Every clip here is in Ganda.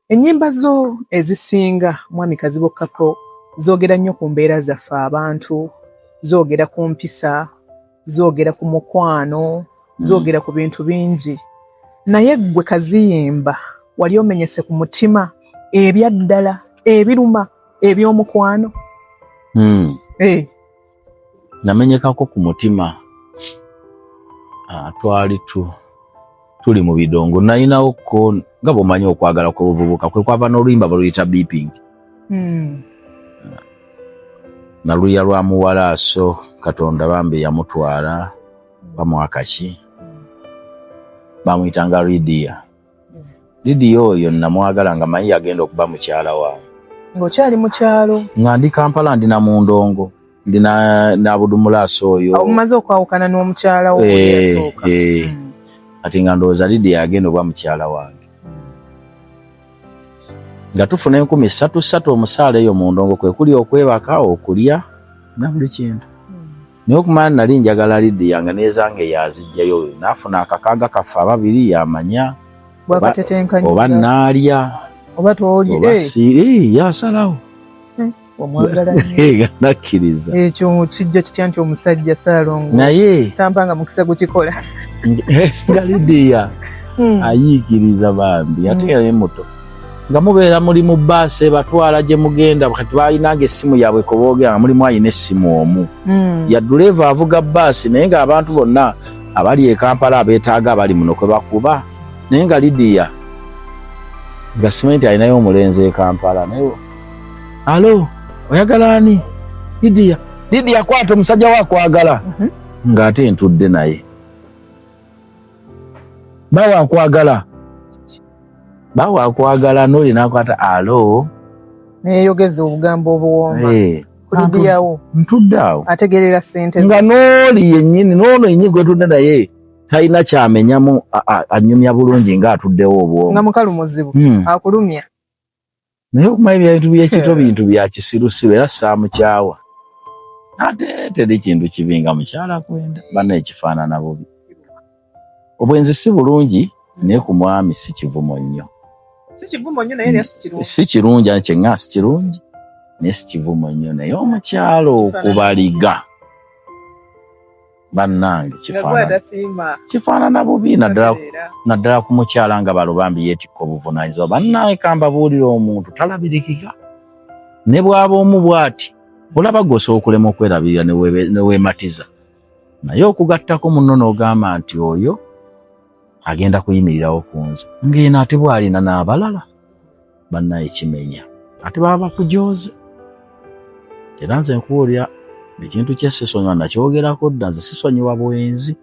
Ennyimba zo ezisinga mwami Kazibu-Kapo zoogera nnyo ku mbeera zaffe abantu, zoogera ku mpisa, zoogera ku mukwano, zoogera ku bintu bingi. Naye ggwe Kaziyimba wali omenyese ku mutima ebya ddala ebiruma eby'omukwano? Namenyekako ku mutima. Twali tuli mu bidongo nayinawo ko nga bwomanyi okwagala kw'obuvubuka kwe kwava n'oluyimba baluyita beeping. Naluya lwa muwalaaso Katonda bambi yamutwala bamwakaki bamuyitanga Lydia. Lydia oyo namwagala nga mayi agenda okuba mukyala wange. Ng'okyali mu kyalo? Nga ndi Kampala ndina mu ndongo. Ndina Budumulaaso oyo. Omumaze okwawukana n'omukyala wo yasooka. Ati nga ndowooza Lydia agenda okuba mukyala wange. Nga tufuna 3,300 omusaala eyo mu ndongo kwe kuli okwebaka okulya na buli kintu. Naye okumanya nali njagala Lydia nga neezange yazijjayo naafuna akakaaga kaffe ababiri yamanya oba naalya oba twoli yasalawo omwagala nnyo nakkiriza. Ekyo kijja kitya nti omusajja Ssaalongo naye tampanga mukisa gukikola nga Lydia ayiikiriza bambi ate yali muto nga mubeera muli mu bbaasi batwala gye mugenda kati baayinanga essimu yaabwe ko boogera nga mulimu ayina essimu omu ya duleeva avuga bbaasi naye ng'abantu bonna abali e Kampala abeetaaga abali muno kwe bakuba naye nga Lydia nga simanyi nti alinayo omulenzi e Kampala naye alo oyagala ani? Lydia kwata omusajja waakwagala ng'ate ntudde naye bawakwagala n'oli nakwata alo neyeyogeza obugambo obuwomba ku Lydia wo ntudde awo ategerera ssente nga n'oli yennyini n'ono yennyini gwetudde naye talina kyamenyamu anyumya bulungi ng'atuddewo obwongo nga mukalu muzibu akulumya naye okumanya ebintu by'ekito bintu bya kisirusiru era saamukyawa ate teri kintu kibi nga mukyala kwenda banna ekifaanana bubi. Obwenzi si bulungi naye ku mwami si kivumo nnyo. Si kirungi kyeŋŋa si kirungi naye si kivumo nnyo naye omukyalo okubaliga bannange kifaanana bubi naddala ku mukyala nga balo bambi yeetikka obuvunaanyizibwa. Bannange kambabuulira omuntu talabirikika ne bw'aba omu bw'ati olaba gwosobola okulema okwerabirira ne weematiza naye okugattako munno n'ogamba nti oyo agenda kuyimirirawo ku nze ng'eno ate bw'alina n'abalala bannaye kimenya ate baba bakujooze. Era nze nkuwulira ekintu ky'essisonyiwa nakyogerako dda nze sisonyiwa bwenzi.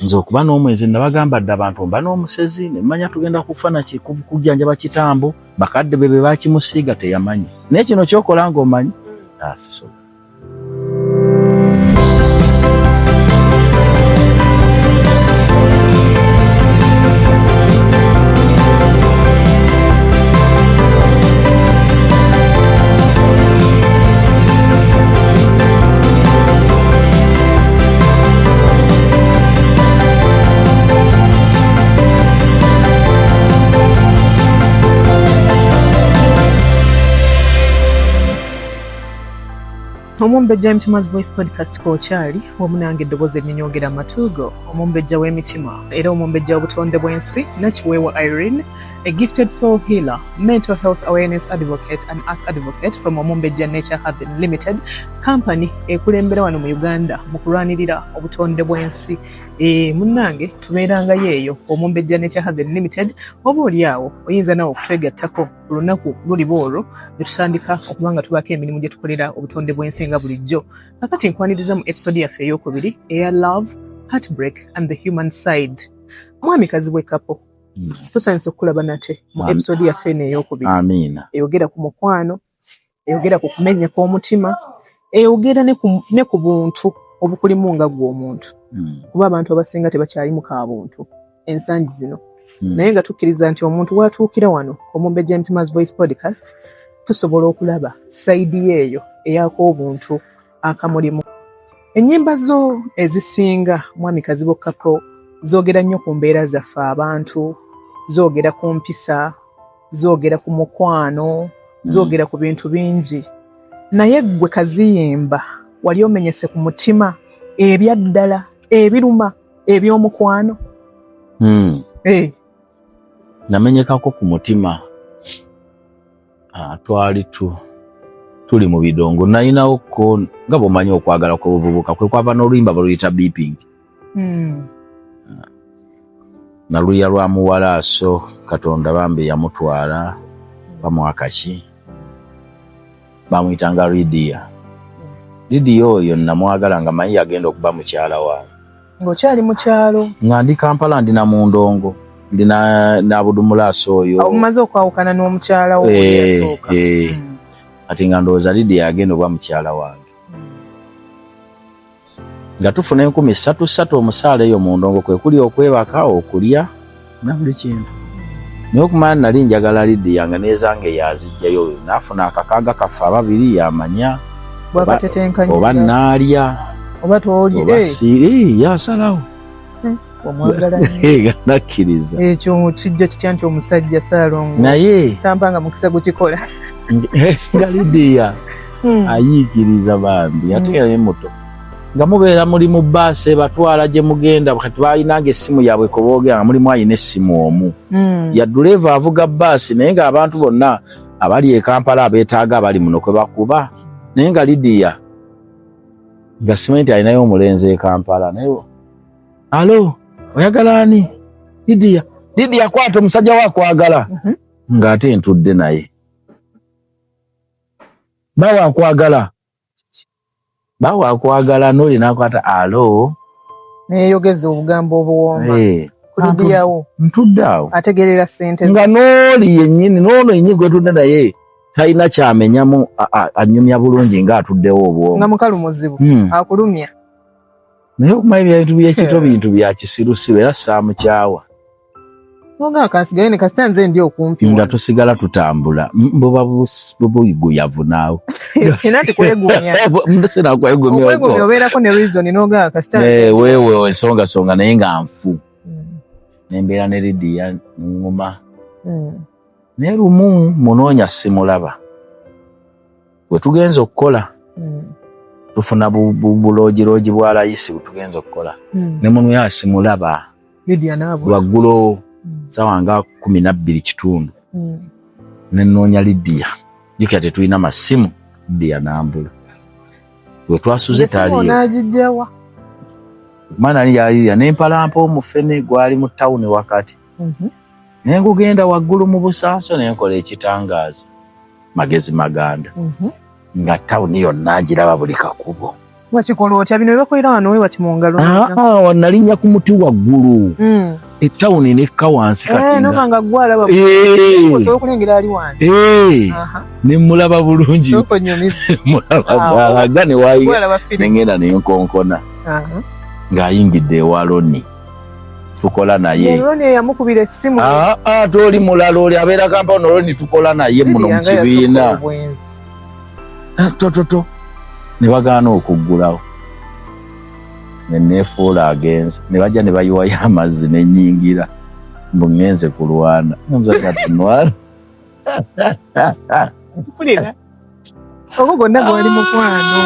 Nze okuba n'omwenzi nabagamba dda abantu mba n'omusezi ne mmanya tugenda kufa kujjanjaba kitambo bakadde be bakimusiiga teyamanyi naye kino kyokola ng'omanyi sisobola. Omumbejja Mitima's Voice Podcast k'okyali wamu nange eddoboozi erinnyonyogera amatuugo omumbejja w'emitima era omumbejja w'obutonde bw'ensi Nakiweewa Irene, a gifted soul healer, mental health awareness advocate and art advocate from Omumbejja Nature Haven Limited company ekulembera wano mu Uganda mu kulwanirira obutonde bw'ensi. Munnange tubeerangayo eyo Omumbejja Nature Haven Limited oba oli awo oyinza nawe okutwegattako ku lunaku luliba olwo ne tutandika okuba nga tubaako emirimu gye tukolera obutonde bw'ensi nga bulijjo. Kakati nkwaniriza mu episode yaffe ey'okubiri eya Love, Heartbreak and the Human Side. Mwami Kazibu-Kapo tusanyusa okulaba nate mu episode yaffe eno ey'okubiri. Amiina. Eyogera ku mukwano, eyogera ku kumenya kw'omutima, eyogera ne ku buntu obukulimu nga gw'omuntu. Kuba abantu abasinga tebakyalimu ka buntu ensangi zino. Naye nga tukkiriza nti omuntu watuukira wano Omumbejja Mitima's Voice Podcast tusobola okulaba sayidi eyo eyako obuntu akamulimu. Ennyimba zo ezisinga mwami Kazibu-Kapo zoogera nnyo ku mbeera zaffe abantu, zoogera ku mpisa, zoogera ku mukwano, zoogera ku bintu bingi. Naye gwe Kaziyimba wali omenyese ku mutima ebyaddala ebiruma eby'omukwano? Namenyekako ku mutima. Twali tuli mu bidongo. Nalinawo ko nga bw'omanyi okwagala kw'obuvubuka kwe kwava n'oluyimba baluyita beeping. Naluya lwa muwalaaso Katonda bambi yamutwala bamwakaki. Bamuyitanga Lydia. Lydia oyo namwagala nga mayi agenda okuba mukyala wange. Ng'okyali mu kyalo? Nga ndi Kampala ndi na Mundongo. Ndi na Budumulaaso oyo. Omumaze okwawukana n'omukyala wo yasooka. Ati nga ndowooza Lydia agenda okuba mukyala wange. Nga tufuna 13,000 omusaala eyo Mundongo kwe kuli okwebaka okulya na buli kintu. Naye okumanya nali njagala Lydia nga nezange yazijjayo nafuna akakaaga kaffe ababiri yamanya oba naalya oba toolye yasalawo omwagala nakkiriza. Ekyo kijja kitya nti omusajja Ssaalongo naye tampanga mukisa gukikola nga Lydia ayiikiriza bambi ate yali muto. Nga mubeera muli mu bbaasi batwala gye mugenda kati balinanga essimu yaabwe ko boogera nga mulimu ayina essimu omu. Ya duleeva avuga bbaasi naye ng'abantu bonna abali e Kampala abeetaaga abali muno kwe bakuba. Naye nga Lydia nga simanyi alinayo omulenzi e Kampala naye alo oyagala ani? Lydia kwata omusajja waakwagala. Ng'ate ntudde naye bawakwagala n'oli nakwata alo neyeyogeza obugambo obuwomba ku Lydia wo ntudde awo ategerera ssente nga n'oli yennyini n'ono yennyini gwetudde naye talina kyamenyamu anyumya bulungi ng'atuddewo obwongo nga mukalu muzibu akulumya. Naye okumanya ebintu by'ekito bintu bya kisirusiru era saamukyawa. Nga akansigayo ne kasita nze ndi okumpi nga tusigala tutambula buba buyiguyavu naawe era tikwegunya sina kwegumya obeerako ne reason n'ogaa kasita wewe ensongasonga naye nga nfu nembeera ne Lydia nguma. Naye lumu munoonya simulaba we tugenza okukola tufuna buloogirogi bwa layisi butugenza okukola ne munoonya simulaba lwaggulu sawa nga 12:00 nenoonya Lydia jukya tetulina masimu. Lydia nambula we twasuze taliyo mana Lydia nempalampa omufene gwali mu tawuni wakati naye ngugenda waggulu mu busanso nenkola ekitangaaza magezi maganda nga tawuni yonna ngiraba buli kakubo. Wakikola otya bino byebakolera wano we bati mu ngalo? Nalinnya ku muti waggulu etawuni nekka wansi kati nga gwalaba okulengera ali wansi ne mulaba bulungi mulaba kyalaga ne wayiga nengenda nenkonkona ng'ayingidde ewaloni tukola naye. Loni yamukubira essimu. Toli mulala oli abeera Kampala Loni tukola naye muno mu kibiina. Toto ne bagaana okuggulawo. Neneefuula agenze ne bajja ne bayiwayo amazzi n'ennyingira mbu ngenze kulwana. Omusajja ati nwala. Mpulira. Ogwo gonna gwali mukwano.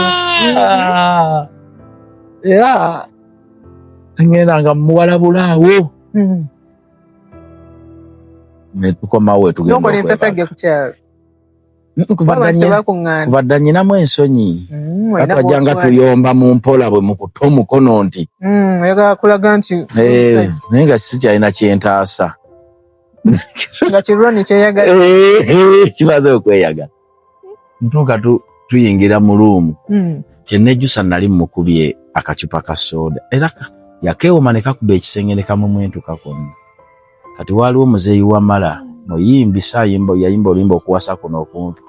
Era ngenda nga muwalabulaawo. Ne tukomawo tugenda okwebaka. Ensasage ku kyalo. Kuva dda nyinamu ensonyi. Twajjanga tuyomba mu mpola bwe mukuta omukono nti. Oyagala kulaga nti. Naye nga sikyalina kyentaasa. Nga kironi kyeyagala. Kimaze okweyagala. Ntuuka tuyingira mu luumu. Kyenejjusa nali mukubye akacupa ka soda. Era yakeewoma ne kakuba ekisenge ne kamumwentuka konna. Kati waliwo muzeeyi Wamala muyimbi yayimba oluyimba okuwasa kuno okumpi.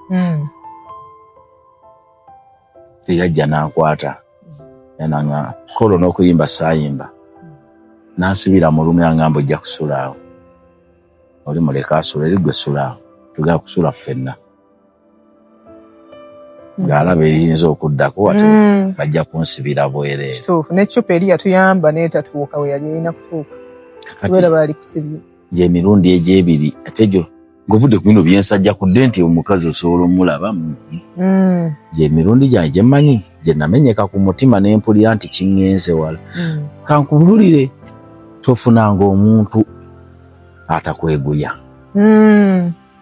Yajja n'ankwata yananga kolo n'okuyimba saayimba n'ansibira mu lumu yangamba ojja kusulaawo. Oli muleka asula eri gwe sulaawo tugenda kusula ffenna. Ng'alaba eyinza okuddako ati bajja kunsibira bwereere. Kituufu n'eccupa eri yatuyamba n'etatuuka we yali erina kutuuka. Kubera baali kusibye. Gy'emirundi egy'ebiri ate gyo Ngovude ku bino byensajja ku denti omukazi osobola omulaba. Je mirundi gyange manyi je namenyeka ku mutima n'empulira nti kingenze wala. Kankubulire tofunanga omuntu atakweguya.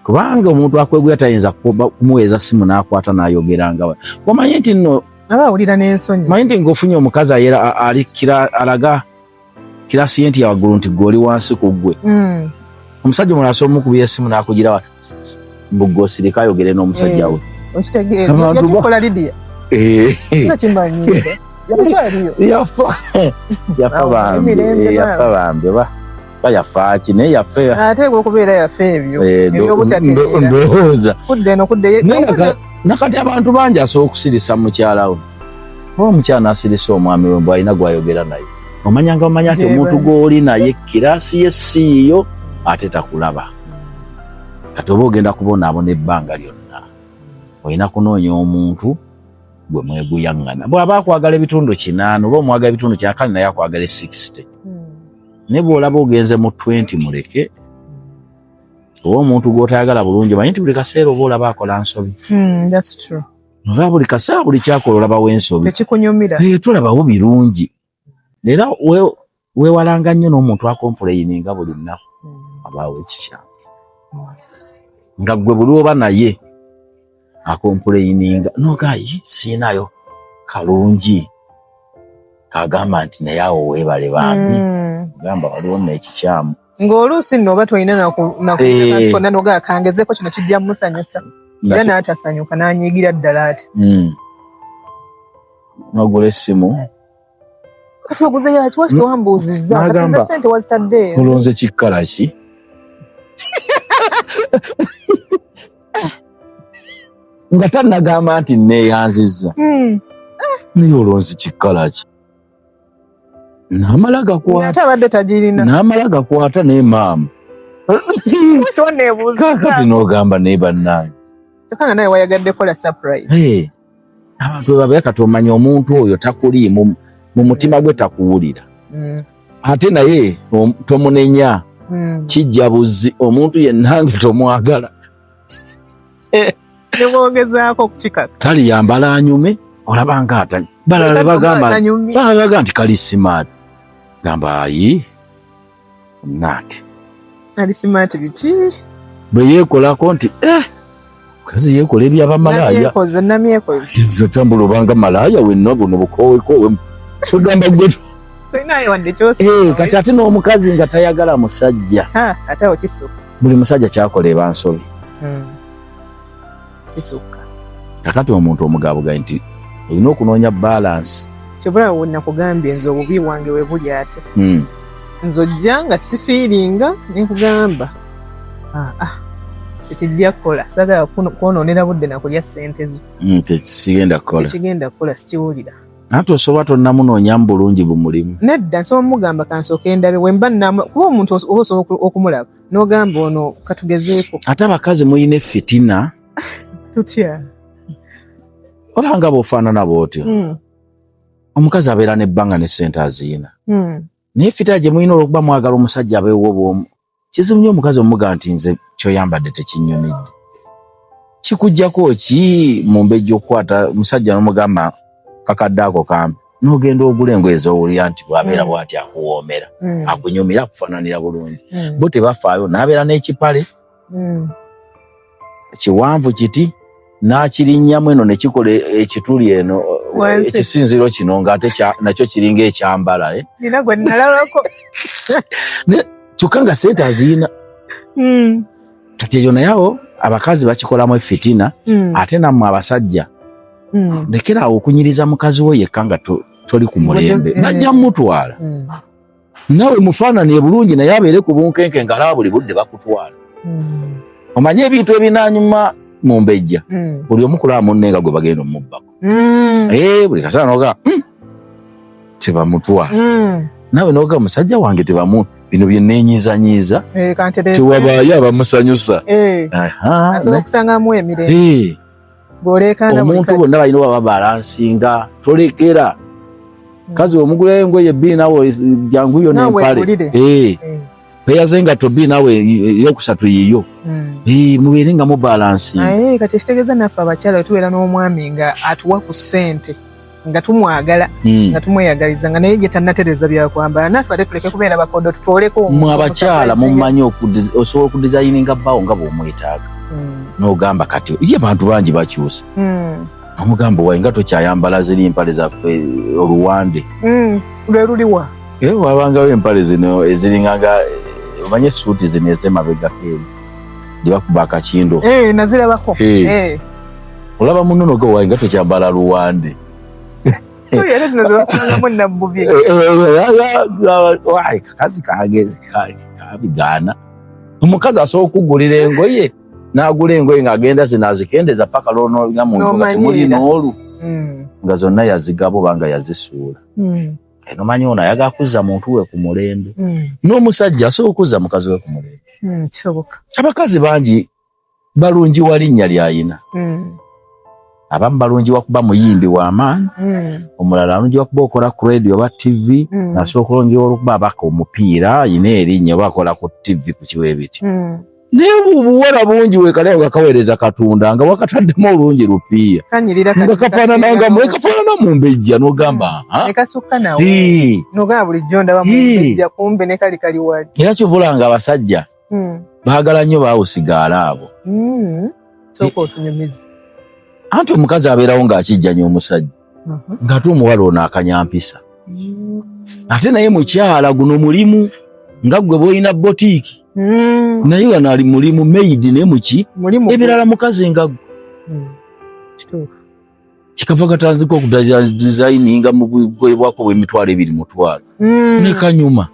Kubanga omuntu akweguya tayinza kumuweza simu n'akwata n'ayogeranga. Omanyi nti nno awulira n'ensonyi. Manyi nti ng'ofunye omukazi ayera ali alaga kirasi enti ya waggulu nti gwe oli wansi ku ggwe. Omusajja omulala asobola omukubira essimu n'akugira mbugosirika ayogere n'omusajja we. Okitegeera yakikola Lydia. Nakimanyire. Yafa bambi yafa kine yafa ateekwa okubeera yafa ebyo ebyobutategeera ndowooza kudde eno kudde nakati abantu bangi asobola okusirisa mukyala we omukyala n'asirisa omwami we mbw alina gwayogera naye omanya nti omuntu gw'oli naye kirasi ye siiyo ate takulaba kati oba ogenda kubonaabona ebbanga lyonna olina kunoonya omuntu gwe mweguyaŋŋana bw'aba akwagala ebitundu 8 oba omwagala ebitundu 9 kale naye akwagala 60 ne bw'olaba ogenze mu 20 muleke oba omuntu gw'otayagala bulungi manyi nti buli kaseera oba olaba akola nsobi. That's true. Olaba buli kaseera buli kyakola olabawo ensobi tekikunyumira tolabawo birungi era weewalanga nnyo n'omuntu akompuleyininga buli nnaku abaawo ekikyamu nga gwe buli oba naye akompuleyininga nogayi siinayo kalungi kagamba nti naye awo weebale bambi gamba waliwo n'ekikyamu ng'oluusi nno oba tolina nakona nogaa kangezeko kino kijja musanyusa era n'atasanyuka n'anyiigira ddala ati nogula essimu kati oguze yaki waki tewambuuzizza kati nze ssente wazitadde olonze kikkala ki nga tannagamba nti neeyanzizza naye olonze kikkala ki n'amala gakwata ate abadde tagirina n'amala gakwata naye maama kakati n'ogamba naye bannange tekanga naye wayagadde kola surprise abantu webabeera kati omanya omuntu oyo takuliimu mu mutima gwe takuwulira ate naye tomunenya kijja buzi omuntu yennange tomwagala nebwogezaako okukikaka taliyambala anyume olabanga atanye balala bagamba nti kali simaati gamba ayi omunange ali simaati biki bwe yeekolako nti kazi yeekola ebyabamalaaya namyekoze tambula obanga malaaya wenna buno bukowekowe togamba gwe kati ate n'omukazi nga tayagala musajja ate awo kisuka buli musajja kyakola eba nsobi kisuka kakati omuntu omugabuga nti olina okunoonya balansi kyebulawo wenakugambye nze obubi wange we buli ate nze ojja nga sifiiringa nekugamba tekijja kukola sagala kwonoonera budde nakulya ssente zo tekigenda kukola sikiwulira ate osobola tonnamunoonyamu bulungi bumulimu nedda nsobola mugamba kansooka endabe wemba kuba omuntu oba osobola okumulaba n'ogamba ono katugezeeko ate abakazi muyina fitina tutya olanga bw'ofaanana bw'otyo omukazi abeera n'ebbanga ne ssente aziyina naye fitina gye muyina olwokuba mwagala omusajja abeewo bw'omu kizibu nnyo omukazi omuga nti nze kyoyambadde tekinnyumidde kikuggyako ki mu mbejja okukwata omusajja n'omugamba kakadde ako kambi n'ogenda ogula engoye z'owulira nti bw'abeera bw'ati akuwoomera akunyumira akufaananira bulungi bo tebafaayo n'abeera n'ekipale kiwanvu kiti n'akirinnyamu eno ne kikola ekituli eno ekisinziro kino ng'ate nakyo kiringa ekyambala nina gwe nalabako kyokka nga ssente aziyina kati eyo naye awo abakazi bakikolamu efitina ate nammwe abasajja lekeraawo okunyiriza mukazi we yekka nga toli ku mulembe najja mutwala nawe mufaanani bulungi naye abeere ku bunkenke ng'alaba buli budde bakutwala omanye ebintu ebinaanyuma mu mbejja buli omu kulaba munne nga gwe bagenda omubbako buli kaseera noga tebamutwala nawe noga musajja wange tebamu bino bye neenyiizanyiiza tewabaayo abamusanyusa omuntu bonna balina baba balansinga tolekera kazi omugulayo engoye ebbiri nawe janguyo n'empale peyazenga tobi nawe yokusatu yiyo mubiringa mu balance kati kitegeza naffe abakyala tubeera n'omwami nga atuwa ku ssente nga tumwagala nga tumweyagaliza nga naye getannatereza byakwambala naffe ate tuleke kubeera bakodo tutooleko mu abakyala mumanyi osobola okudizayininga bbaawo nga bw'omwetaaga n'ogamba kati ye bantu bangi bakyusa omugamba wayi nga tokyayambala ziri empale zaffe oluwande lwe luliwa wabangawo empale zino eziringanga omanye suuti zino ez'emabegako eri gyebakuba akakindo nazirabako olaba munonoga wayi nga tokyambala luwande era zino zebakulangamu nabbubi kakazi kange kabigaana omukazi asobola okugulira engoye n'agula engoye ng'agenda zinazikendeza paka lwonoolina muntu nga temuli n'olu nga zonna yazigabo banga yazisuula nomanyi ono ayagala kuzza muntu we ku mulembe n'omusajja asobola okuzza mukazi we ku mulembe kisoboka abakazi bangi balungi wa linnya lyayina abamu balungi wakuba muyimbi w'amaanyi omulala alungi wakuba okola ku radio oba tv nasobola okulongiwa okuba abaka omupiira ayina erinnya oba akola ku tv ku kiwe biti naye obuwala bungi weekalewo nga kaweereza Katonda nga wakataddemu olungi lupiiya nga kafaanana mu mbejja n'ogamba nekasukka nawe n'ogamba bulijjo ndaba mu mbejja kumbe ne kali kali wali era kivula nga abasajja baagala nnyo baawusigaala abo sooka otunyumiza anti omukazi abeerawo ng'akijjanya omusajja ng'ate omuwala ono akanyampisa ate naye mukyala guno mulimu nga gwe bw'olina botiiki naye wano ali mulimu maid ne muki ebirala mukazi nga gwe kikava katanzika okudizayininga mu bugoye bwako bw'emitwalo 20 ne kanyuma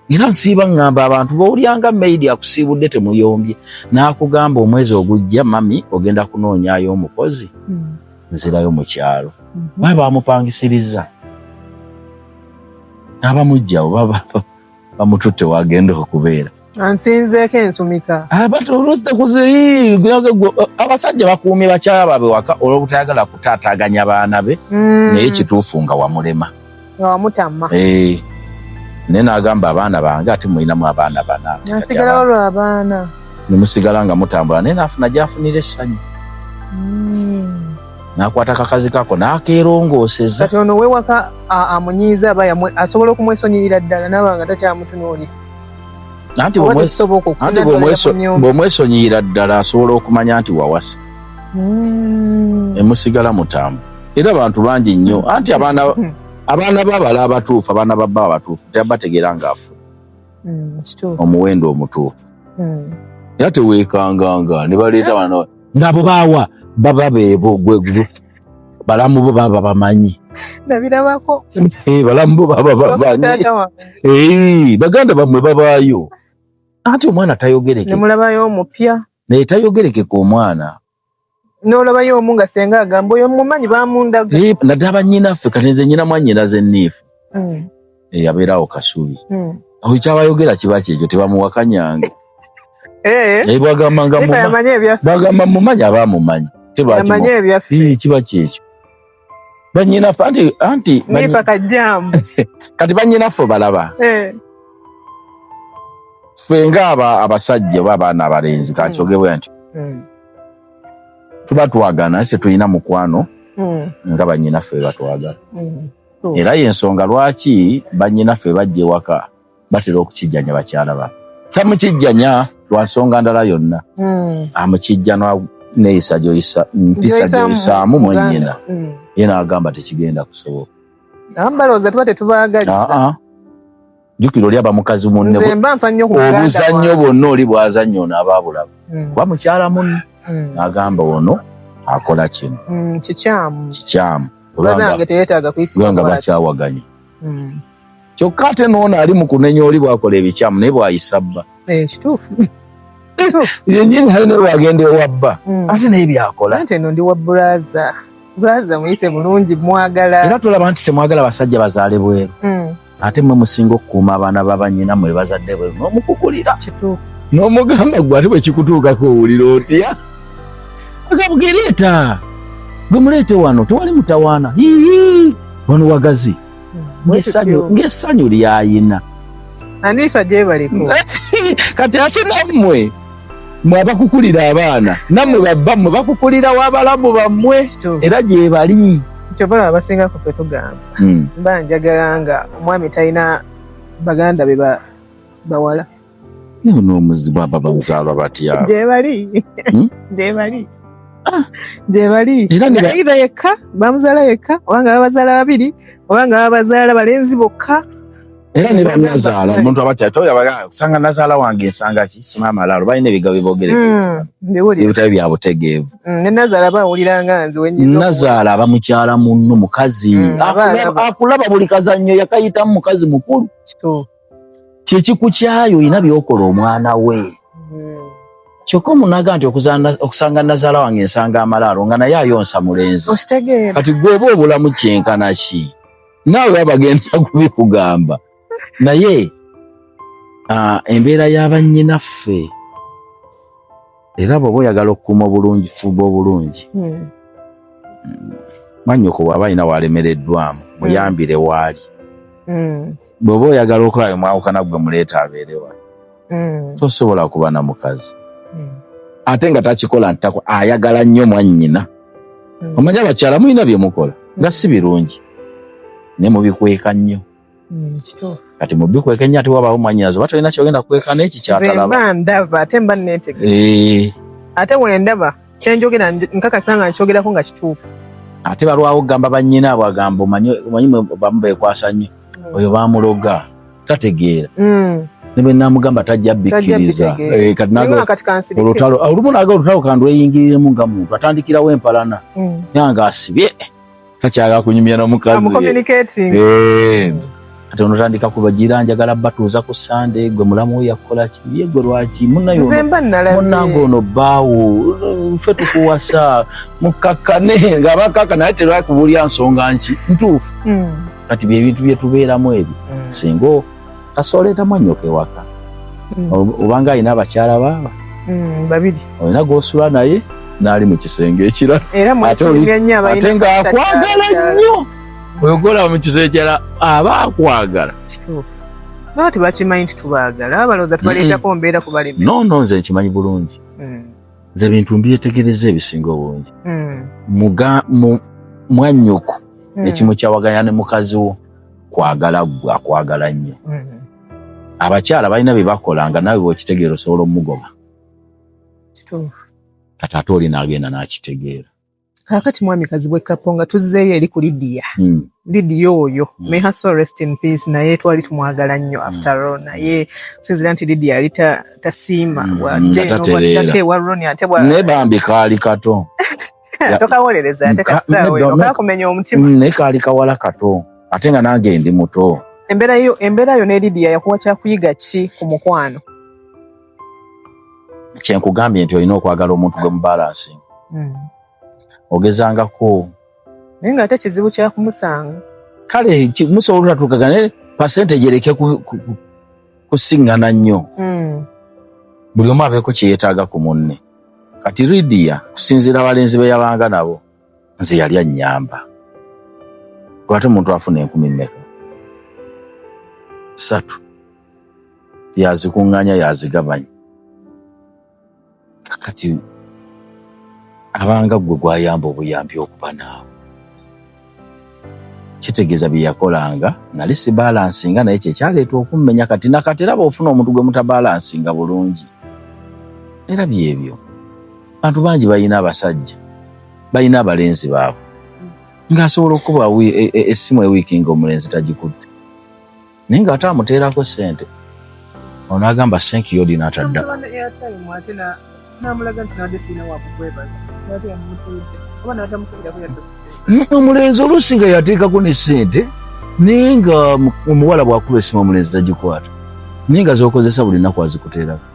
era nsiiba ngamba abantu bawulyanga maid akusiibudde temuyombye n'akugamba omwezi ogujja mami ogenda kunoonyaayo omukozi nzirayo mu kyalo bae bamupangisiriza abamugjawo bamututte wagenda okubeera ansinzeeko ensumika abasajja bakuumye bakyala baabwe waka olw'obutayagala kutaataaganya baana be naye kituufu nga wamulema nga wamutama naye n'agamba abaana bange ate mulinamu abaana bana nasigalawo lw'abaana nemusigala nga mutambula naye naafuna gyafunira essanyu n'akwata akakazi kako n'akeerongooseza kati ono wewaka amunyiiza aba asobola okumwesonyiyira ddala naba nga takyamutunuulira anti bw'omwesonyiyira ddala asobola okumanya nti wawasa emusigala mutambula era abantu bangi nnyo anti abaana babala abatuufu abaana babba abatuufu tebategeera ng'afu omuwendo omutuufu era teweekanganga ne baleeta bana ng'abo baawa baba beebo gwegulu balamu bo baba bamanyi nabirabako balamu bo baba bamanyi baganda bamwe babaayo ate omwana tayogereke nemulabayo omupya naye tayogerekeka omwana n'olabayo omu nga senga agamba oyo mumanyi bamundaga nadde abannyinaffe kati nze nnyina mwannyinaze enniifu abeerawo Kasubi awo ekyabayogera kiba kyekyo tebamuwakanyanga bagamba mumanyi abamumanyi kiba kyekyo bannyinaffe anti kati bannyinaffe balaba ffe nga abasajja oba abaana abalenzi kakyogebwe nti tuba twagana naye tetulina mukwano nga bannyinaffe batwagala era y'ensonga lwaki bannyinaffe bajja ewaka batera okukijjanya bakyala baffe tamukijjanya lwa nsonga ndala yonna amukijja neeyisa mpisa gy'oyisaamu mwennyina ye n'agamba tekigenda kusoboka balowooza tuba tetubaagaliza jjukira oli aba mukazi munne obuzannyo bwonna oli bwazannya ono aba abulaba kuba mukyala munne n'agamba ono akola kino kikyamu kubanga bakyawaganye kyokka ate n'ono ali mu kunenya oli bwakola ebikyamu naye bwayisa bba kituufu yennyini ali naye bwagenda ewabba ate naye byakola ate eno ndi wa bulaza muyise bulungi mwagala era tulaba nti temwagala basajja bazaale bweru ate mwe musinga okukuuma abaana b'abannyina mwe bazadde bweru n'omukukulira n'omugamba gwe ate bwe kikutuukako owulira otya agabugerieta gwe muleete wano tewali mutawaana wano wagazi ng'essanyu lyayina Anifa gye baliko. Kati ate nammwe mwabakukulira abaana nammwe babbammwe bakukulira w'abalamu bammwe era gye bali. Kyobala abasinga ku ffe tugamba. Mba njagala nga omwami talina baganda be bawala. N'omuzibu aba bamuzaalwa batya. Gye bali. Gye bali. Gye bali. Either yekka bamuzaala yekka oba nga babazaala babiri oba nga babazaala balenzi bokka. Era ne bannazaala omuntu abatya toyabaga kusanga nazaala wange ensanga ki simama lalo balina ebigambo byogereka ebitali bya butegeevu. Ne nazaala bawulira nga nze wenyiza nazaala abamukyala munno mukazi akulaba buli kazannyo yakayitamu mukazi mukulu. Kyekikukyayo olina byokola omwana we. Kyokka omunaga nti okusanga nazaala wange ensanga amalaalo nga naye ayonsa mulenzi. Kati gwe oba obulamu kyenkana ki? Naawe babagenda kubikugamba. Naye embeera y'abannyinaffe era bw'oba oyagala okukuuma obulungi fuba obulungi. Mannyoko bw'aba alina walemereddwamu muyambire waali. Bw'oba oyagala okulaba mwawukana gwe muleeta abeerewa. Tosobola kuba na mukazi. Ate nga takikola nti ayagala nnyo mwannyina. Omanyi abakyala mulina bye mukola nga si birungi. Ne mubikweka nnyo. Kati mubikweka nnyo ate wabaawo mwannyinazo oba tolina kyogenda kweka n'eki kyatalaba. Mba ndaba ate mba neetegereza. Ate bw'endaba kyenjogera nkakasa nga nkyogerako nga kituufu. Ate balwawo okugamba bannyina abo agamba omanyi bamu beekwasa nnyo. Oyo baamuloga tategeera. Ne bwe naamugamba tajja bikkiriza. Olumu naaga olutalo kandweyingiriremu nga muntu atandikirawo empalana. Nanga asibye. Takyagala kunyumya n'omukazi. Ate onotandika kubagira njagala batuuza ku Sunday gwe mulamu we yakola ki ye gwe lwaki munnange ono bbaawo ffe tukuwasa mukakkane ng'abakakkana naye terwakubulya nsonga nki ntuufu. Kati byebintu bye tubeeramu ebyo singa tasoleeta mwannyoko ewaka obanga alina abakyala baaba babiri olina g'osula naye n'ali mu kisenge ekirala ate ng'akwagala nnyo oyogola mu kisenge ekirala aba akwagala. Kituufu baba tebakimanyi nti tubaagala balowooza tubaleetako mbeera kubalemesa. No nze nkimanyi bulungi. Nze bintu mbyetegereza ebisinga obungi. Mwannyoko ekimu kyawaganya ne mukazi wo kwagala gwe akwagala nnyo. Abakyala balina bye bakola nga naawe bw'okitegeera osobola omugoba. Kituufu. Kati ate oli n'agenda n'akitegeera. Kaakati mwami Kazibwe Kaponga tuzzeeyo eri ku Lydia. Lydia oyo may her soul rest in peace naye twali tumwagala nnyo after all naye kusinzira nti Lydia yali tasiima wadde n'obwaddako ewa Ronnie ate naye bambi kaali kato. Tokawolereza ate kasaawe okala kumenya omutima. Naye kaali kawala kato ate nga nange ndi muto. Embeera yo ne Lydia yakuwa kyakuyiga ki ku mukwano? Kyenkugambye nti olina okwagala omuntu gwe mubalansi. Ogezangako. Naye nga ate kizibu kya kumusanga. Kale musobola tukaga ne percentage ereke kusiŋŋana nnyo. Buli omu abeeko kye yeetaaga ku munne. Kati Lydia kusinziira abalenzi be yabanga nabo nze yali annyamba. Ate omuntu afuna 10,000 mmeka? 3 yazikuŋŋanya yazigabanya. Kati abanga gwe gwayamba obuyambi okuba naawe. Kitegeeza bye yakolanga nali si balansinga naye kyekyaleeta okummenya kati nakati era bw'ofuna omuntu gwe mutabalansinga bulungi. Era byebyo. Bantu bangi balina abasajja. Balina abalenzi baabwe. Ng'asobola okuba essimu ewiiki ng'omulenzi tagikutte. Naye ng'ate amuteerako ssente. Ono agamba thank you Odina atadda. Omulenzi oluusi nga yateekako ne ssente naye nga omuwala bw'akuba essimu omulenzi tagikwata. Naye nga z'okozesa buli nnaku azikuteerako.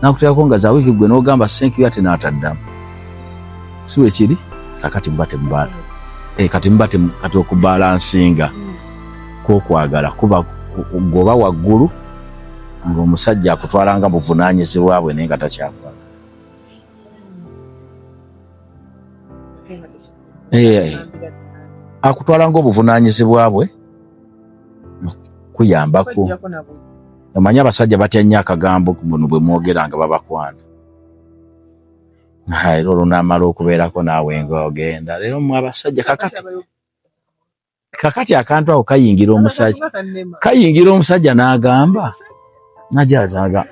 Nakuteerako nga za wiiki gwe n'ogamba thank you ate n'ataddamu. Si bwe kiri? Kakati mbate mbaala. Kati mbate kati okubalansinga kw'okwagala kuba goba waggulu ng'omusajja akutwala nga buvunaanyizibwa bwe naye nga takyakwagala. Akutwala ng'obuvunaanyizibwa bwe kuyambako. Amanya abasajja batya nnyo akagambo kuno bwe mwogera nga babakwana. Lero lunaamala okubeerako naawe ng'ogenda. Leero mmwe abasajja kakati akantu ako kayingira omusajja n'agamba najaga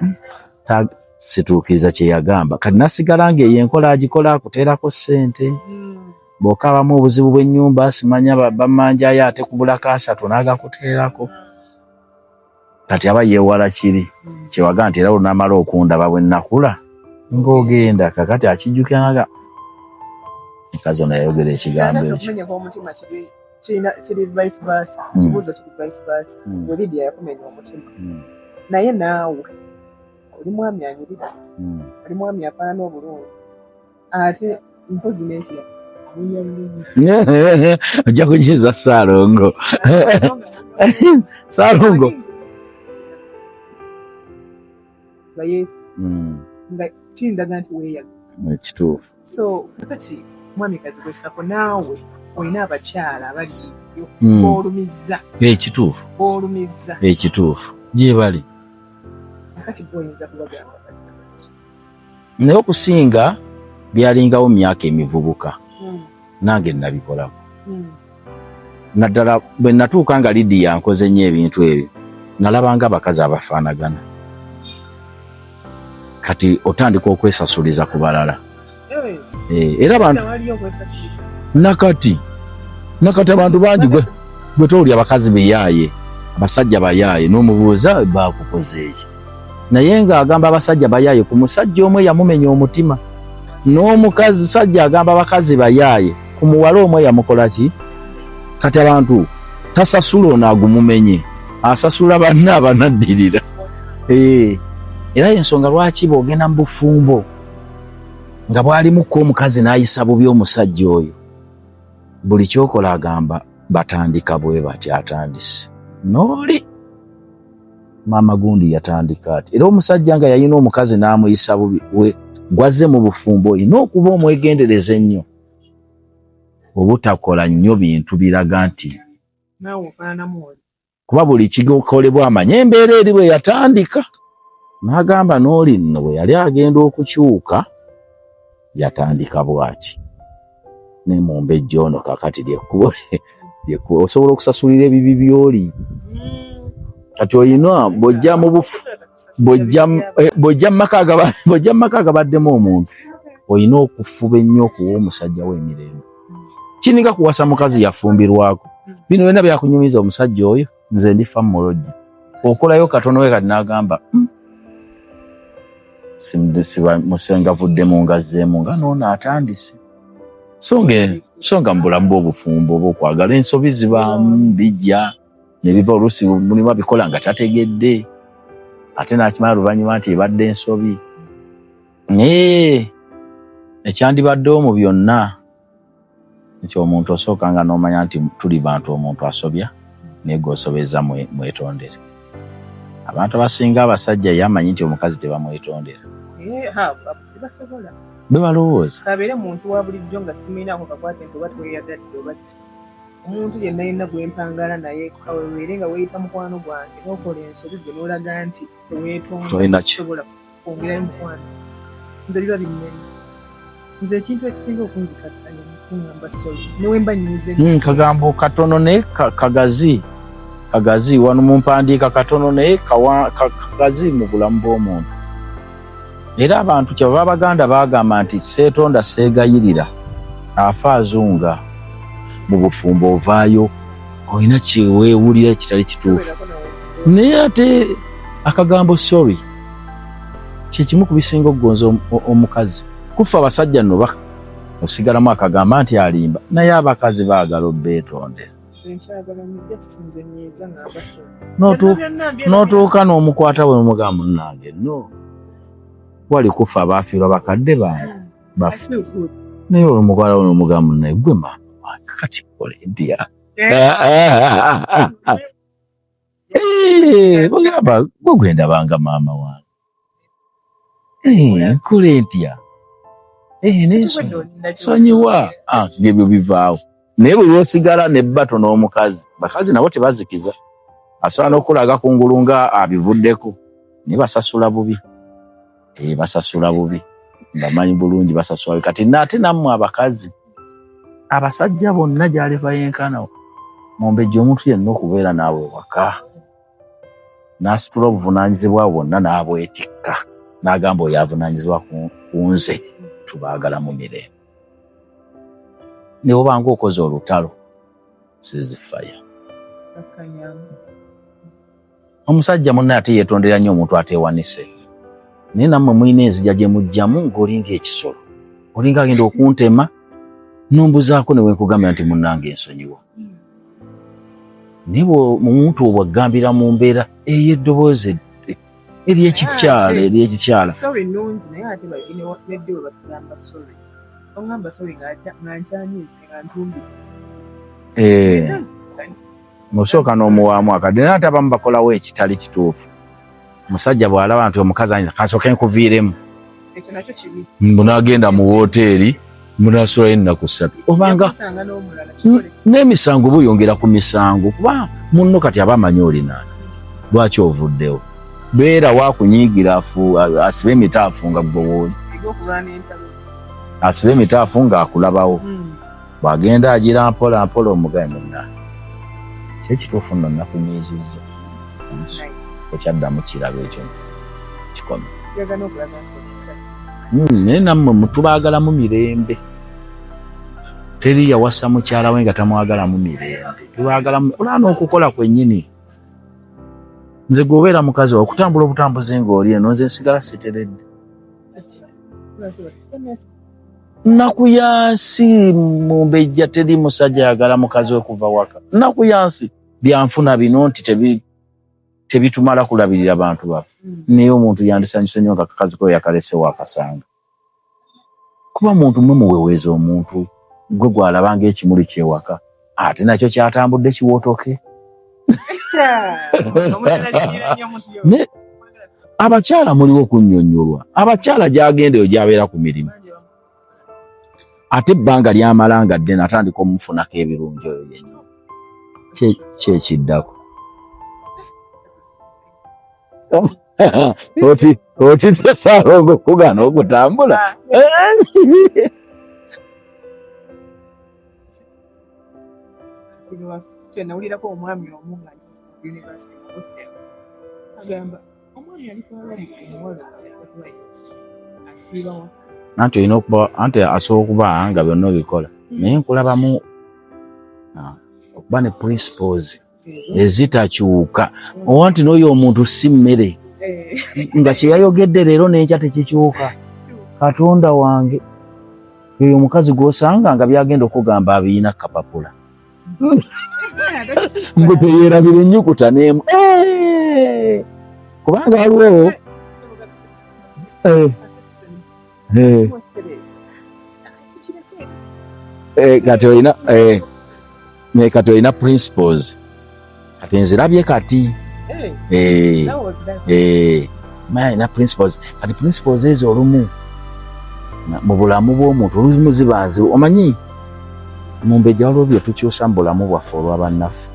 situukiriza kye yagamba kati nasigala ng'eyo enkola agikola akuteerako ssente bw'okaabamu obuzibu bw'ennyumba simanya bamanjayo ate kubulako asatu n'agakuteerako kati aba yeewala kiri kyewaga nti era lunaamala okundaba bwe nnakula ng'ogenda kakati akijjukira naga mukazi ono yayogera ekigambo ekyo kiri vice versa kibuuzo kiri vice versa bwe Lydia yakumenya omutima naye naawe oli mwami anyirira oli mwami afaanana obulungi ate mpozi n'ekya ojja kugiza Ssaalongo Ssaalongo nga kindaga nti weeyaga ekituufu so kakati mwami kazi bwekako naawe olina abakyala abaliyo boolumizza ekituufu gye bali kakati bw'oyinza kubagamba naye okusinga byalingawo myaka emivubuka nange nabikolako naddala bwe natuuka nga Lydia nkoze nnyo ebintu ebyo nalabanga abakazi abafaanagana kati otandika okwesasuliza ku balala era abantu nakati abantu bangi gwe toli abakazi beyaaye abasajja bayaaye n'omubuuza bakukoze eki naye ng'agamba abasajja bayaaye ku musajja omwe yamumenya omutima n'omukazi sajja agamba abakazi bayaaye ku muwala omwe yamukola ki kati abantu tasasula ono agumumenye asasula banna abanaddirira era ensonga lwaki boogenda mu bufumbo nga bwalimukko omukazi n'ayisa bubi omusajja oyo buli kyokola agamba batandika bwe bati atandise nooli maama gundi yatandika ati era omusajja nga yayina omukazi n'amuyisa bubi we gwazze mu bufumbo olina okuba omwegendereza ennyo obutakola nnyo bintu biraga nti kuba buli kigokolebwa amanye embeera eri bwe yatandika n'agamba nooli nno bwe yali agenda okukyuka yatandika bwati ne mumbejja ono kakati lyekkubo osobola okusasulira ebibi byoli kati oyina bw'ojja mu bufu bw'ojja mu maka agabaddemu omuntu oyina okufuba ennyo okuwa omusajja w'emirembe kininga kuwasa mukazi yafumbirwako bino byonna byakunyumiza omusajja oyo nze ndifa mmolojji okolayo katono we kati n'agamba musengavuddemu ngazzeemu nga noono atandise songa mu bulamu bw'obufumbo obw'okwagala ensobi zibaamu bijja ne biva oluusi mulimu abikola nga tategedde ate n'akimala luvannyuma nti ebadde ensobi ekyandibaddewo mu byonna nti omuntu osooka nga n'omanya nti tuli bantu omuntu asobya naye g'osobeza mwetondere abantu abasinga abasajja yamanyi nti omukazi tebamwetondera be balowooza kabeere muntu wa bulijjo nga simuyinaako kakwate nti oba tweyagadde oba ki omuntu yenna yenna gwempangala naye kaweweere nga weeyita mukwano gwange n'okola ensobi gwe n'olaga nti teweetondasobola kwongerayo mukwano nze biba binnene nze ekintu ekisinga okunzikattanya mukungamba soli newemba nyize kagambo katono naye kagazi wano mu mpandiika katono naye kagazi mu bulamu bw'omuntu era abantu kyaba Abaganda baagamba nti seetonda seegayirira afa azunga mu bufumbo ovaayo olina kyeweewulira ekitali kituufu naye ate akagambo sorry kyekimu ku bisinga okugonza omukazi kufa abasajja nno osigalamu akagamba nti alimba naye abakazi baagala obbeetondera n'otuuka n'omukwata we omugamba munnange no wali kufa abaafiirwa bakadde bange bafe naye omukwata we n'omugamba munnaye gwe maama kati kola entya mugamba gwe gwendabanga maama wange kola entya sonyiwa ngebyo bivaawo naye bwe lwosigala nebbato n'omukazi bakazi nabo tebazikiza asobola n'okulaga ku ngulu nga abivuddeko ne basasula bubi. Basasula bubi. Bamanyi bulungi basasula bubi. Kati nate nammwe abakazi abasajja bonna gy'aliva yenkana Mumbejja omuntu yenna okubeera naawe waka n'asitula obuvunaanyizibwa bwonna n'abwetikka n'agamba oyo avunaanyizibwa ku nze tubaagala mu mirembe. Ne bw'oba ng'okoze olutalo sizifaya. Omusajja munne ate yeetondera nnyo omuntu ateewanise. Naye nammwe mulina enzija gye mujjamu ng'olinga ekisolo. Olinga agenda okuntema n'ombuzaako ne wenkugambira nti munnange ensonyiwa. Naye omuntu obwaggambira mu mbeera ey'eddoboozi ery'ekikyala. Sorry nungi naye ate nedde we batugamba sorry. Ongamba sorry nga nkyanyize nga ntumbi. Musooka n'omuwaamu akadde naye ate abamu bakolawo ekitali kituufu. Musajja bw'alaba nti omukazi anyisa kasooke nkuviiremu. Ekyo nakyo kibi. Munaagenda mu wooteeri munasulayo ennaku 3. Obanga n'emisango buyongera ku misango kuba munno kati aba amanyi olinaana. Lwaki ovuddewo? Beera waakunyiigira asibe emitaafu nga gwe wooli. Asibe emitaafu ng'akulabawo. Bw'agenda agira mpola mpola omugaye munna. Kyekituufu nno nakunyiizizza. Okyaddamu kirabo ekyo kikomi. Naye nammwe tubaagalamu mirembe. Teri yawasa mukyala we nga tamwagalamu mirembe. Tubaagalamu olaba n'okukola kwennyini. Nze gwobeera mukazi wawe okutambula obutambuzi ng'oli eno nze nsigala siteredde. Nnaku yansi Mumbejja teri musajja ayagala mukazi we kuva waka. Nnaku yansi byanfuna bino nti tebitumala kulabirira bantu baffe. Naye omuntu yandisanyuse nnyo nga kakazi ko yakalesewo akasanga. Kuba muntu mwe muweweeza omuntu gwe gw'alabanga ekimuli kyewaka ate nakyo kyatambudde kiwotoke. Abakyala muliwo kunnyonnyolwa. Abakyala gy'agendeyo gy'abeera ku mirimu. Ate ebbanga lyamala nga ddene atandika omufunako ebirungi oyo yennyini. Kyekiddako. Oti tesaalongo okugaana okutambula. Nawulirako omwami omu nga ku university mu hostel. Agamba omwami alitwala omuwala asiiba waka. Anti olina okuba anti asobola okuba nga byonna obikola. Naye nkulabamu okuba ne principles ezitakyuka. Owa nti n'oyo omuntu si mmere. Nga kye yayogedde leero n'enkya tekikyuka. Katonda wange oyo omukazi gw'osanga nga byagenda okugamba abiyina kapapula. Mbu teyeerabira ennyukuta n'emu. Kubanga waliwo kati olina principles. Kati nzirabye kati. Mayina principles. Kati principles ezo olumu mu bulamu bw'omuntu olumu ziba nzibu. Omanyi Mumbejja waliwo bye tukyusa mu bulamu bwaffe olw'abannaffe.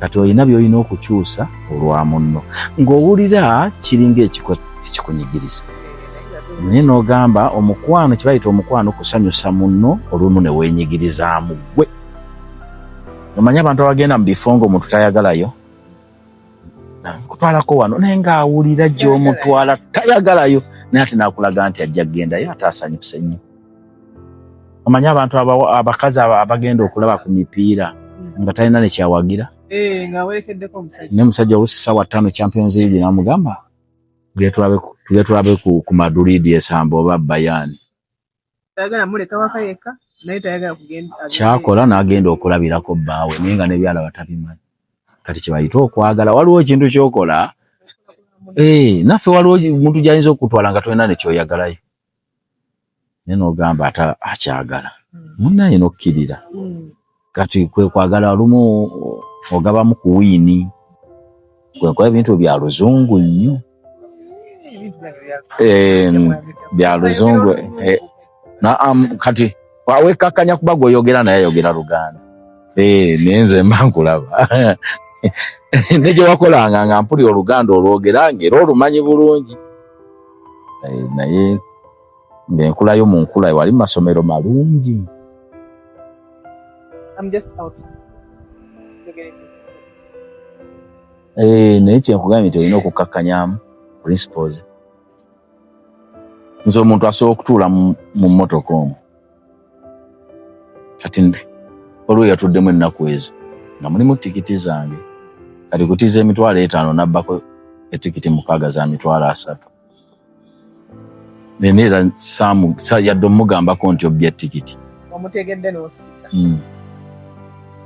Kati olina by'olina okukyusa olwa munno. Ng'owulira kiringa ekikunyigiriza. Naye n'ogamba omukwano kye bayita omukwano kusanyusa munno olumu ne weenyigirizaamu ggwe. Omanyi abantu abagenda mu bifo ng'omuntu tayagalayo. Kutwalako wano naye ng'awulira gy'omutwala tayagalayo. Naye ate n'akulaga nti ajja kugendayo ate asanyuse nnyo. Omanyi abantu abakazi abagenda okulaba ku mipiira nga talina ne kyawagira. Ng'awerekeddeko omusajja. Ne musajja oluusi ssaawa 5 Champions League n'amugamba tugende tulabe ku Madrid esamba oba Bayern. Tayagala muleka waka yekka naye tayagala kugenda. Kyakola n'agenda okulabirako bbaawe naye nga n'ebyala batabimanyi. Kati kye bayita okwagala waliwo ekintu ky'okola. Naffe waliwo omuntu gy'ayinza okutwala nga tolina ne kyoyagalayo. Naye n'ogamba ate akyagala. Munnaye n'okkirira. Kati kwe kwagala olumu ogabamu ku wiini. Kwe kola ebintu bya luzungu nnyo. Bya luzungu. Kati wawekakanya kuba gw'oyogera naye ayogera Luganda. Naye nze mba nkulaba. neje wakolanga nga mpuli oluganda olwogera ngero olumanyi bulungi. Naye ng'enkulayo mu nkula wali mu masomero malungi. I'm just out. Naye kyenkugambye nti olina okukakkanyamu principles. Nze omuntu asobola okutuula mu mmotoka omwo. Kati olwo yatuddemu ennaku ezo nga mulimu tikiti zange. Kati kutiza emitwalo 5 nabbako etikiti 6 za mitwalo 3. Nenera yadde omugambako nti obbye tikiti. Omutegedde n'osirika.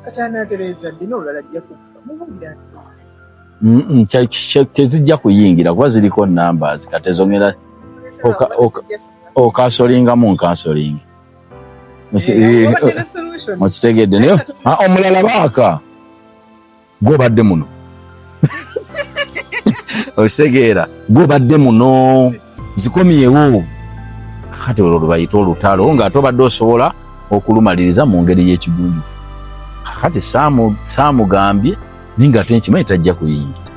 Katana Teresa dino olala ajja kuba mubungira. Tezijja kuyingira kuba ziriko numbers katezongera okasolingamu nkansolingi. Mukitegedde naye omulala baaka gwobadde muno. Osegeera gwobadde muno zikomyewo kati olwo bayita olutalo nga atobadde osobola okulumaliriza mu ngeri y'ekigunjufu. Kati saamugambye ninga ate nkimanyi tajja kuyingira.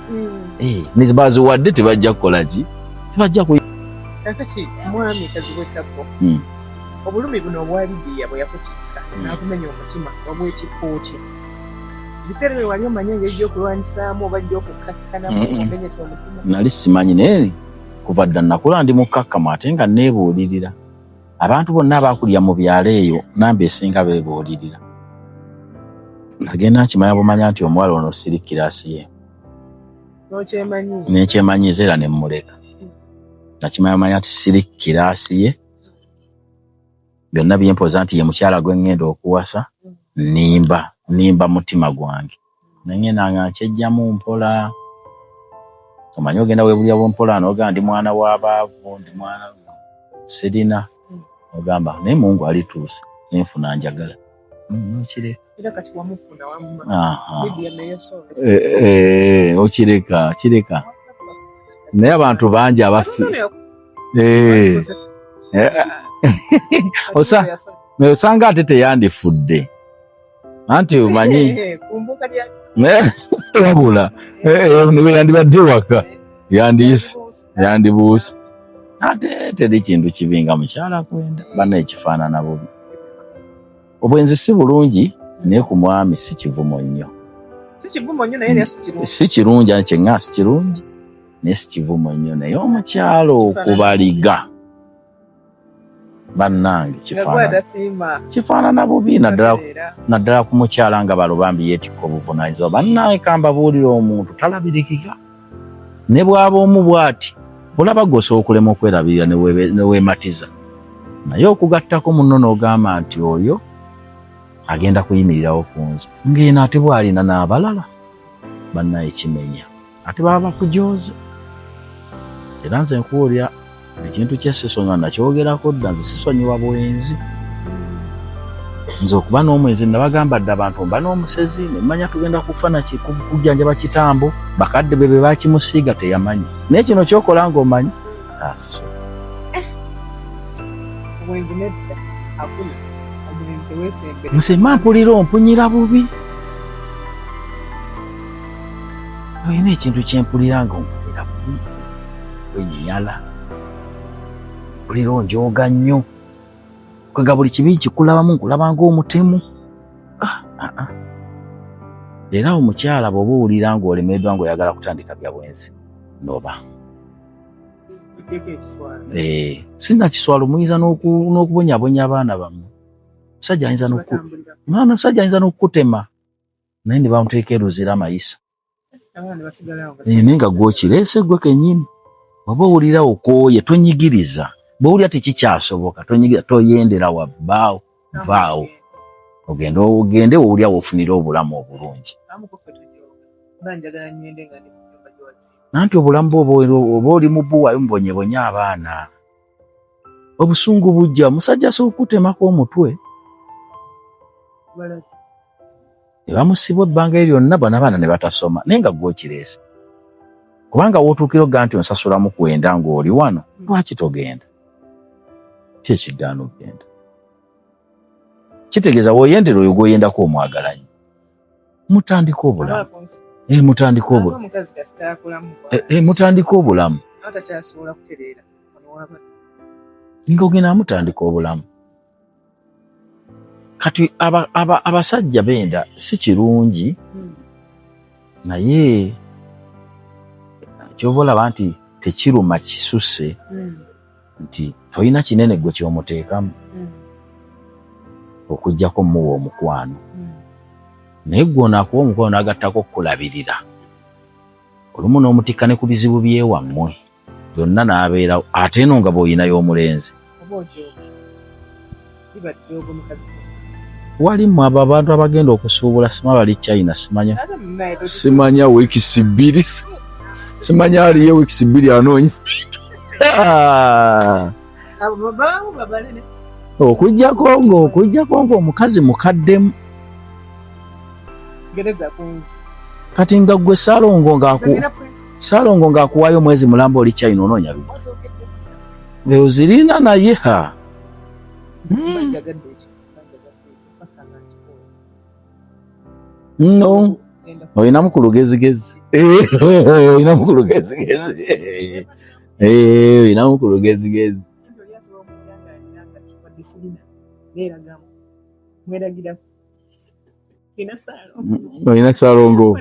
Nizibazi wadde tebajja kukola ki? Tebajja kuyingira. Kakati mwami Kazibwekako. Obulumi buno obwalidiya bwe yakutikka n'akumenya omutima obw'ekikkooti. Biseera bwe wali omanya engeri gy'okulwanisaamu oba gy'okukakkanamu okumenyesa omutima. Nali simanyi naye kuva dda nakula ndi mukkakkamu ate nga neebuulirira. Abantu bonna abaakulya mu byalo eyo namba esinga beebuulirira. Nagenda nkimanya bumanya nti omuwala ono sirikiraasi ye. N'okyemanyi? Nekyemanyiza era ne mmuleka. Nakimanya manya nti sirikiraasi ye. Byonna byempoza nti ye mukyala gwe ngenda okuwasa nimba mutima gwange. Nangenda nga nkyejjamu mpola. Omanyi ogenda weebulya bw'ompola n'ogamba ndi mwana w'abaavu, ndi mwana sirina. Ogamba naye Mungu alituuse nenfuna njagala. Nokireka. Era kati wamufuna wamma. Okireka. Naye abantu bangi abafi. Osanga ate teyandifudde. Anti omanyi wabula yandibadde waka yandibuuse. Ate teri kintu kibi nga mukyala kwenda banna ekifaanana bubi. Obwenzi si bulungi naye ku mwami si kivumo nnyo. Si kirungi kyeŋŋa si kirungi naye si kivumo nnyo naye omukyalo okubaliga bannange kifaanana bubi naddala ku mukyala nga balubambi yeetikka obuvunaanyizibwa. Bannange kambabuulira omuntu talabirikika ne bw'aba omu bw'ati olaba gosa okulema okwerabirira ne weematiza naye okugattako munno n'ogamba nti oyo agenda kuyimirirawo ku nze ng'eno ate bw'alina n'abalala bannaye kimenya ate baba bakujooza. Era nze nkuwulira ekintu ky'essisonga nakyogerako dda nze sisonyiwa bwenzi. Nze okuba n'omwenzi nabagamba dda abantu mba n'omusezi nemanya tugenda kufa kujjanjaba kitambo bakadde be bakimusiiga teyamanyi naye kino kyokola ng'omanyi asiso. Nze mpulira ompunyira bubi. Olina ekintu kyempulira nga ompunyira bubi wenyinyala. Mpulira onjooga nnyo. Kwega buli kibi kikulabamu nkulaba ng'omutemu. Era omukyala bw'oba owulira ng'olemeddwa ng'oyagala kutandika bya bwenzi noba. Sinna kiswala omuyinza n'okubonyabonya abaana bammwe. Omusajja ayinza n'okukutema naye ne bamuteeka eruzira amayisa. Naye nga gw'okireese gwe kennyini. Bw'oba owulira okooye tonyigiriza. Bw'owulira tekikyasoboka toyendera wabbaawo vaawo. Ogende wowulira woofunira obulamu obulungi. Anti obulamu oba oli mu bbuwayo mubonyebonye abaana. Obusungu bujja omusajja asobola okukutemako omutwe. Ne bamusibwa ebbanga lyonna bano abaana ne batasoma naye nga gw'okireese. Kubanga wootuukira ogamba nti onsasulamu 9 ng'oli wano lwaki togenda? Ki ekigaana ogenda? Kitegeeza w'oyendera oyo gw'oyendako omwagalanyi. Mutandika obulamu. Mutandika obulamu. Omukazi kasitaakulamu. Mutandika obulamu. Atakyasobola kutereera. Ng'ogenda mutandika obulamu. Kati abasajja benda si kirungi naye kyova olaba nti tekiruma kisuse nti tolina kinene gwe kyomuteekamu okuggyako muwa omukwano naye gwe onaakuwa omukwano n'agattako okukulabirira olumu n'omutikka ne ku bizibu byewammwe byonna n'abeerawo ate eno nga bw'oyinayo omulenzi walimu abo abantu abagenda okusuubula sima bali China simanya weekisi 2 simanya aliyo weekisi 2 anoonya okujjako ng'omukazi mukaddemu kati nga gwe Saalongo ng'akuwaayo mwezi mulamba oli China onoonya bino ozirina naye no oyinamu ku lugezigezi oyinamu ku lugezigezi oyina Saalongo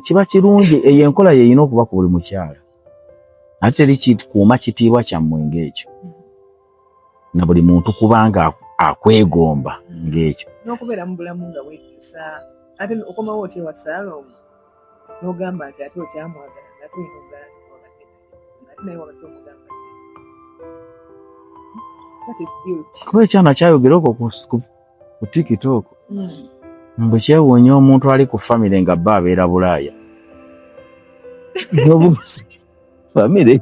kiba kirungi eyo enkola yeyina okuba ku buli mukyala ate teri kikuuma kitiibwa kyammwe ng'ekyo na buli muntu kubanga akwegomba ng'ekyo n'okubeera mu bulamu nga weekyusa ate okomawo oti ewa Saalongo n'ogamba nti ate okyamwagala ate olina ogala ate naye wabadde omugamba kiki that is guilty kuba ekyana kyayogera okwo ku TikTok mbu kyewuunya omuntu ali ku famire nga bba abeera Bulaaya famire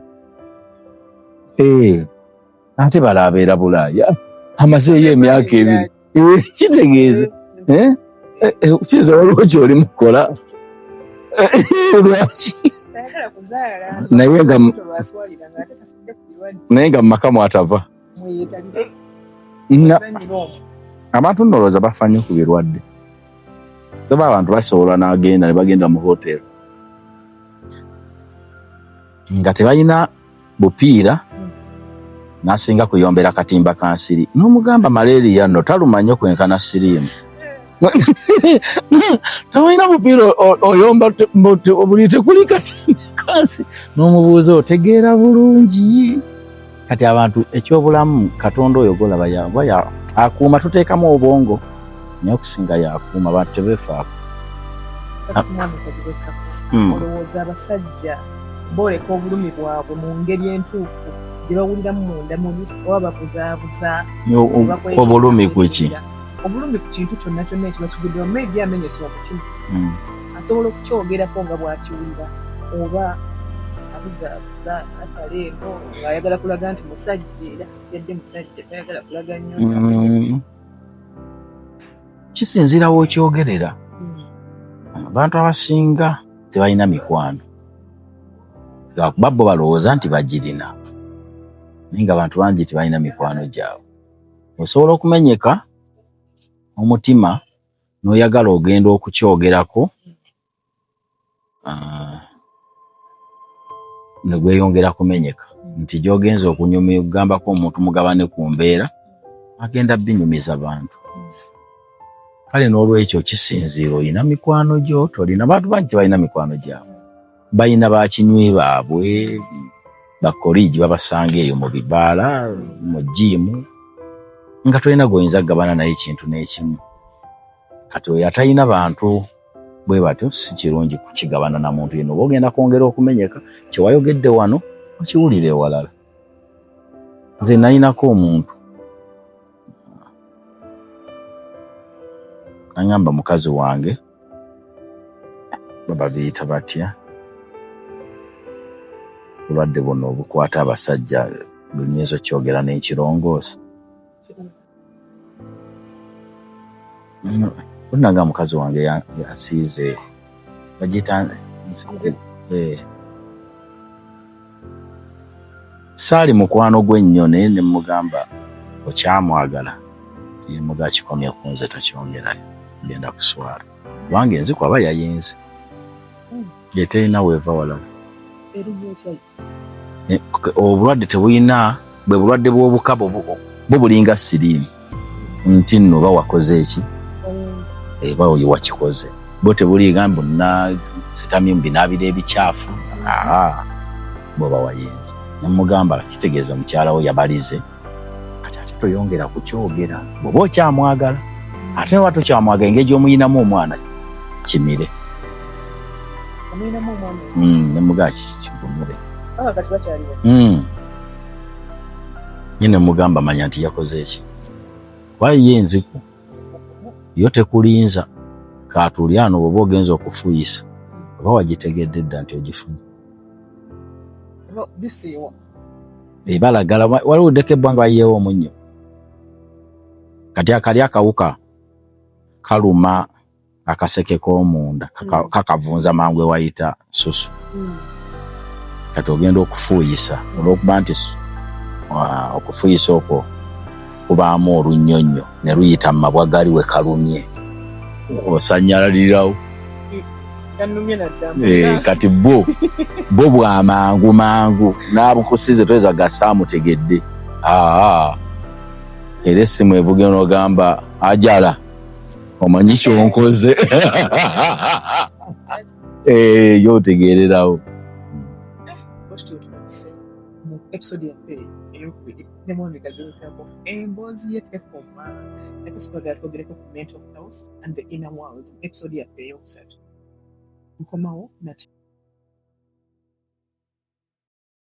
ate bala abeera Bulaaya amazeeyo emyaka 2 kitegeeza kiyinza waliwo kyoli mukola lwaki naye nga mumaka mwatava abantu noloza bafa nnyo ku birwadde oba abantu basobola n'agenda ne bagenda mu hoteri nga tebalina bupiira nasinga kuyombera katimba kansiri n'omugamba malaria nno taluma nnyo kwenkana siriimu tawalina bupiira oyomba buli tekuli katimba kansiri n'omubuuza otegeera bulungi kati abantu ekyobulamu Katonda oyo golaba yaba akuuma tuteekamu obwongo naye okusinga yakuuma abantu tebeefaako olowooza abasajja booleka obulumi bwabwe mu ngeri entuufu gye bawuliramu munda mubi oba babuzaabuza obulumi kuki obulumi ku kintu kyonna kyonna ekiba kiguddewo maybe amenyesa omutima asobola okukyogerako nga bw'akiwulira oba abuzaabuza asala eno ng'ayagala kulaga nti musajja era asigadde musajja tayagala kulaga nnyo kisinziira w'okyogerera abantu abasinga tebalina mikwano lwakuba bo balowooza nti bagirina naye nga abantu bangi tebalina mikwano gyabwe osobola okumenyeka omutima n'oyagala ogenda okukyogerako ne gweyongera kumenyeka nti gy'ogenza okunyumya okugambako omuntu mugabane ku mbeera agenda binyumiza bantu kale n'olwekyo kisinziira oyina mikwano gyo tolina bantu bangi tebalina mikwano gyabwe balina bakinywi baabwe bakoligi babasanga eyo mu bibaala mu jiimu nga tolina gwoyinza kugabana naye ekintu n'ekimu kati oyo atalina bantu bwe batyo si kirungi kukigabana na muntu yeno oba ogenda kwongera okumenyeka kyewayogedde wano okiwulire ewalala nze nayinako omuntu angamba mukazi wange baba biyita batya bulwadde buno obukwata abasajja bunyinza kyogera n'ekirongoosa olinaga mukazi wange yasiize bagiyita saali mukwano gwe nnyo naye ne mugamba okyamwagala ye muga kikomye ku nze tokyongerayo genda kuswala wange nziko aba yayenze yeteina weva walala obulwadde tebuyina bwe bulwadde bw'obukabo bo bulinga siriimu nti nno bawakoze eki bawo ye wakikoze bo tebuli gambo na sitamye mbinabira ebikyafu bo bawayenze namugamba kitegeeza mukyala wo yabalize kati ate toyongera kukyogera bwoba okyamwagala ate watu kyamwagala engeri omuyinamu omwana kimire nemuga kigumire nyine mugamba manya nti yakoze eki wayi yenziku yo tekulinza katulyano bwoba ogenza okufuyisa oba wagitegedde dda nti ogifunye balagala waliwo ddeko ebbanga wayiyeewo omunnyo kati akali akawuka kaluma akaseke k'omunda kakavunza mangu ewayita susu kati ogenda okufuyisa olwokuba nti okufuyisa okwo kubaamu olunnyonnyo ne luyita mu mabwa gali we kalumye osanyalalirawo kati bo bwamangu mangu n'abukusize toyeza gasaamutegedde era essimu evuge n'ogamba ajala omanyi kyonkoze yo otegererawo episode yaffe eyokubiri ne Monica zirikako emboozi yetekoma episode yatwogereko ku mental health and the inner world episode yaffe eyokusatu nkomawo nati